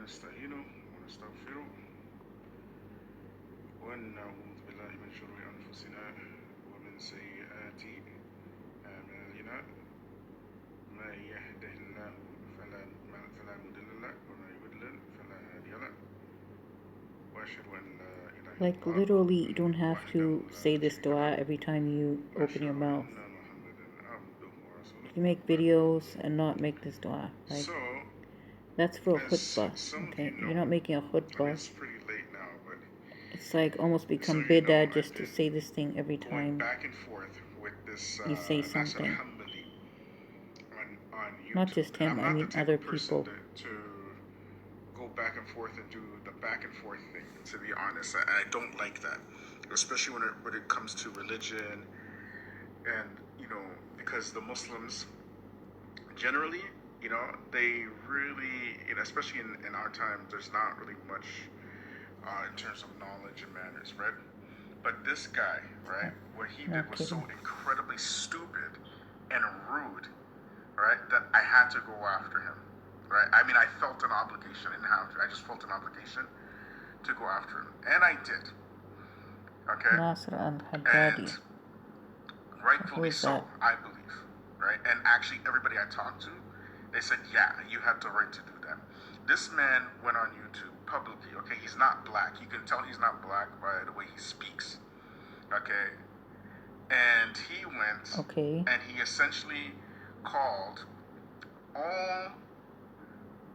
ونستعينه ونستغفره ونعوذ بالله من شرور أنفسنا ومن سيئات أعمالنا من يهده الله فلا مضل له ومن يضلل فلا هادي له وأشهد أن لا إله إلا Like الله literally, you don't have وحده to لا say this شريك dua له every time you open your وأشهد mouth. أن محمدا عبده ورسوله. You can make videos and not make this dua. Like, So, that's for a as khutbah, some of okay? you You're know, not making a I mean, khutbah. it's pretty late now, but It's like almost so become you know, bid'ah I've just to been say this thing every going time back and forth with this you say Nasser something. HANBALI on Not YouTube. just And him, I'm I not the mean type other of person people. to go back and forth and do the back and forth thing, to be honest. I don't like that, especially when it comes to religion and, you know, because the Muslims generally, you know, they really, you know, especially in our time, there's not really much in terms of knowledge and manners, right? But this guy, right, what he did Not was so kidding. incredibly stupid and rude, right, that I had to go after him, right? I mean, I felt an obligation, I just felt an obligation to go after him, and I did, okay? Nasr and And HADI. rightfully is so, that? I believe, right? And actually, everybody I talked to, they said, yeah, you have the right to do that. This man went on YouTube publicly, okay? He's not black. You can tell he's not black by the way he speaks, okay? And he went Okay. and he essentially called all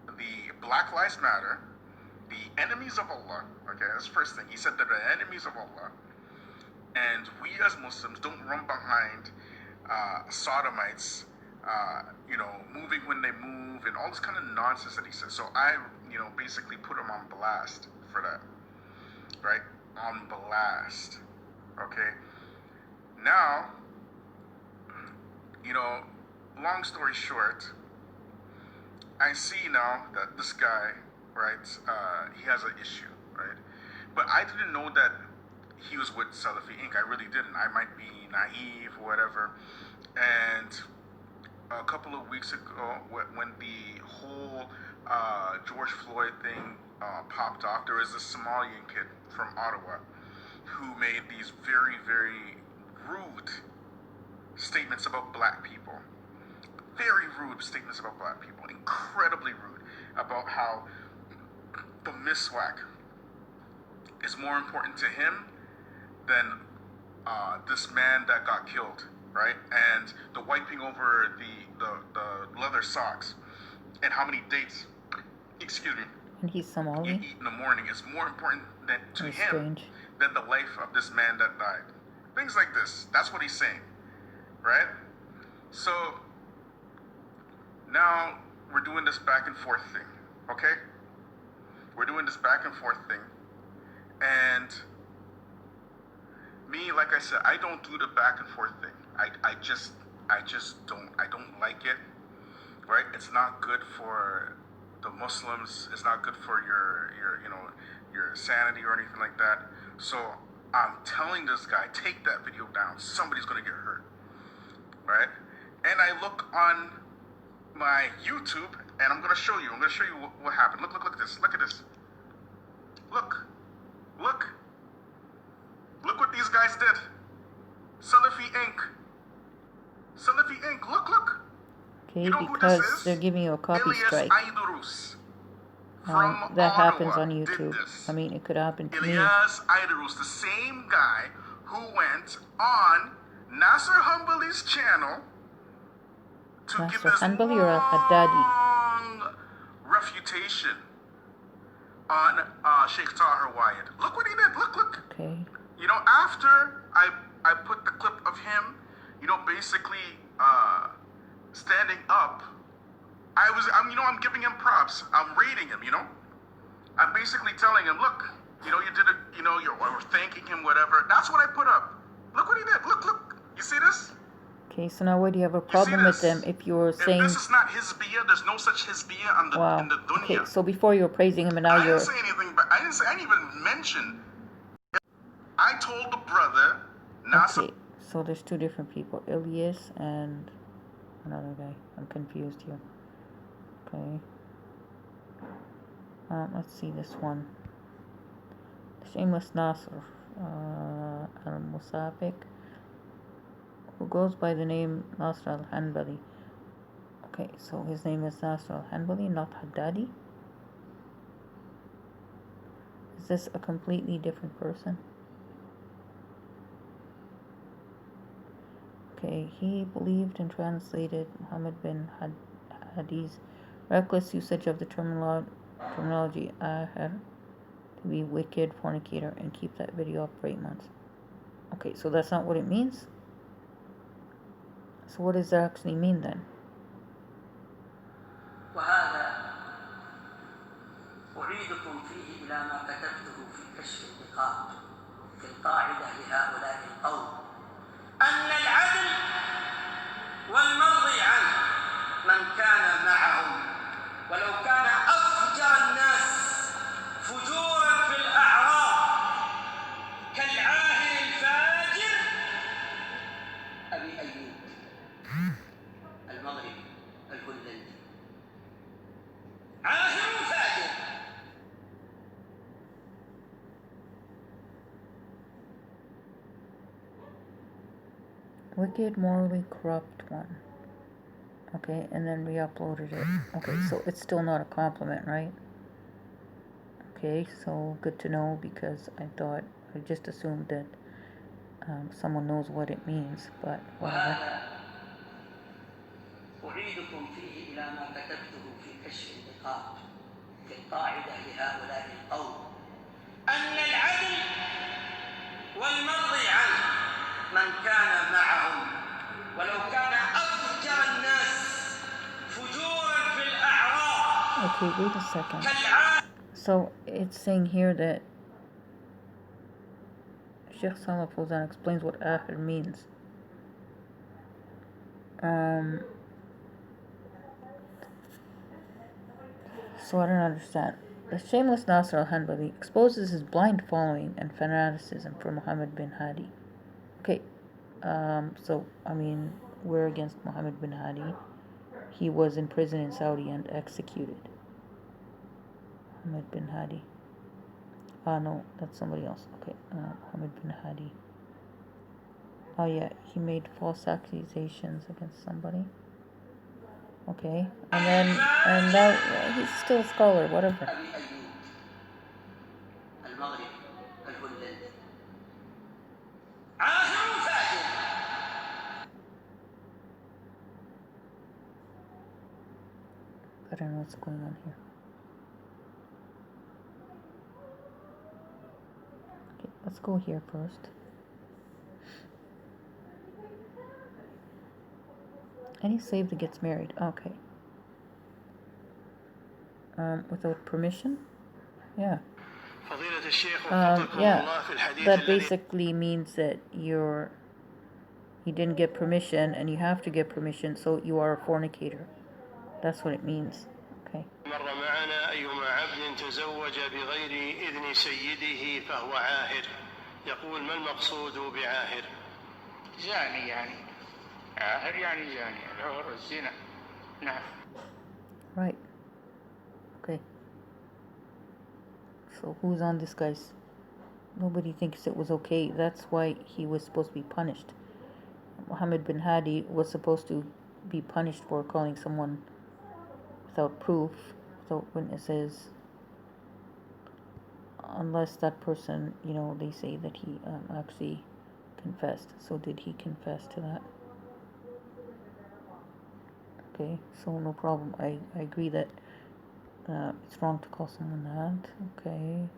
the Black Lives Matter the enemies of Allah, okay? That's the first thing. He said they're the enemies of Allah. And we as Muslims don't run behind sodomites, you know, moving when they move, and all this kind of nonsense that he said. So I, you know, basically put him on blast for that, right? On blast, okay? Now, you know, long story short, I see now that this guy, right, he has an issue, right? But I didn't know that he was with Salafi Inc. I really didn't. I might be naive or whatever. And a couple of weeks ago, when the whole George Floyd thing popped off, there was a Somalian kid from Ottawa who made these very, very rude statements about black people. Very rude statements about black people. Incredibly rude about how the miswak is more important to him than this man that got killed, right? And the wiping over the leather socks and how many dates, excuse me, And he's you Somali? eat in the morning is more important to That's him strange. than the life of this man that died. Things like this. That's what he's saying, right? So now we're doing this back and forth thing, okay? We're doing this back and forth thing. And me, like I said, I don't do the back and forth thing. I just don't like it, right? It's not good for the Muslims. It's not good for your you know, your sanity or anything like that. So I'm telling this guy, take that video down. Somebody's gonna get hurt, right? And I look on my YouTube, and I'm gonna show you. I'm gonna show you what happened. Look at this. Look at this. Look what these guys did. Salafi Inc. Salafi Inc. Look. Okay, You know who because this is? they're giving you a copy Elias strike. Idrus from That happens Ottawa on did YouTube. this. I mean, it could happen to me. Elias Idrus, the same guy who went on Nasser HANBALI's channel to give Nasr this HANBALI or HADI? long refutation on Sheikh Tahir Wyatt. Look what he did. Look. Okay. You know, after I put the clip of him, you know, basically standing up, I'm giving him props. I'm rating him, you know. I'm basically telling him, look, you know, you did it, you know, or thanking him, whatever. That's what I put up. Look what he did. Look. You see this? Okay, so now where do you have a problem with them if you're saying... If this is not Hizbiyah, there's no such Hizbiyah in the dunya. Okay, so before you were praising him and now you're... I didn't say anything, but I didn't even mention. I told the brother, Nasser... Okay, so there's two different people, Elias and another guy. I'm confused here. Okay. Let's see this one. Shameless Nasr al-Musafik, who goes by the name Nasr al-Hanbali. Okay, so his name is Nasr al-Hanbali, not Haddadi. Is this a completely different person? Okay, he believed and translated Muhammad bin Hadi's reckless usage of the terminology AAHIR to be wicked, fornicator, and keep that video up for 8 months. Okay, so that's not what it means? So what does that actually mean then? وهذا أعيدكم فيه إلى ما كتبته في كشف النقاط في القاعدة لهؤلاء القوم أن العدل والمرضي عنه من كان معهم ولو كان أفجر الناس فجورا في الأعراض كالعاهر الفاجر أبي أيوب المغربي الهولندي عاهر فاجر. Wicked, morally corrupt one. Okay, and then re-uploaded it. Okay, so it's still not a compliment, right? Okay, so good to know, because I just assumed that someone knows what it means, but whatever. أعيدكم فيه إلى ما كتبته في كشف النقاط في القاعدة لهؤلاء القوم أن العدل والمرضي عنه من كان معهم ولو كان أفجر الناس فجورا في الأعراض. Okay, wait a second. So it's saying here that Sheikh Salih Fawzan explains what AAHIR means. So I don't understand. The shameless Nasr al-Hanbali exposes his blind following and fanaticism for Muhammad bin Hadi. Okay, so I mean, we're against Muhammad bin Hadi. He was in prison in Saudi and executed. Muhammad bin Hadi. No, that's somebody else. Okay, Muhammad bin Hadi. Oh yeah, he made false accusations against somebody. Okay, and now he's still a scholar, whatever. I don't know what's going on here. Okay, let's go here first. Any slave that gets married. Okay. Without permission? Yeah. Yeah. That basically means that you didn't get permission, and you have to get permission, so you are a fornicator. That's what it means. Okay. مر معنا أيما عبد تزوج بغير إذن سيده فهو عاهر. يقول ما المقصود بعاهر؟ زاني يعني. عاهر يعني زاني. العهر الزنا. نعم. Right. Okay. So who's on this guy's? Nobody thinks it was okay. That's why he was supposed to be punished. Muhammad bin Hadi was supposed to be punished for calling someone without proof, without witnesses, unless that person, they say that he actually confessed. So did he confess to that? Okay, so no problem. I agree that it's wrong to call someone that. Okay.